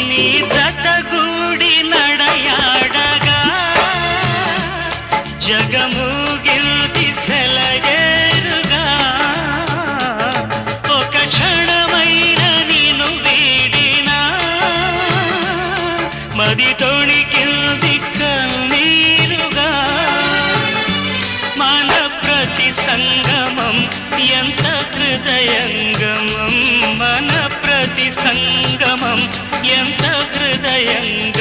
నీ జతగూడి నడయాడగా జగమూగిల్ది సెలయేరుగా ఒక క్షణమైన నిన్ను వీడినా మది తొణికిల్ది కన్నీరుగా మన ప్రతి సంగమం ఎంత హృదయంగమం మన ప్రతి సంగమం ఎంత హృదయంగమం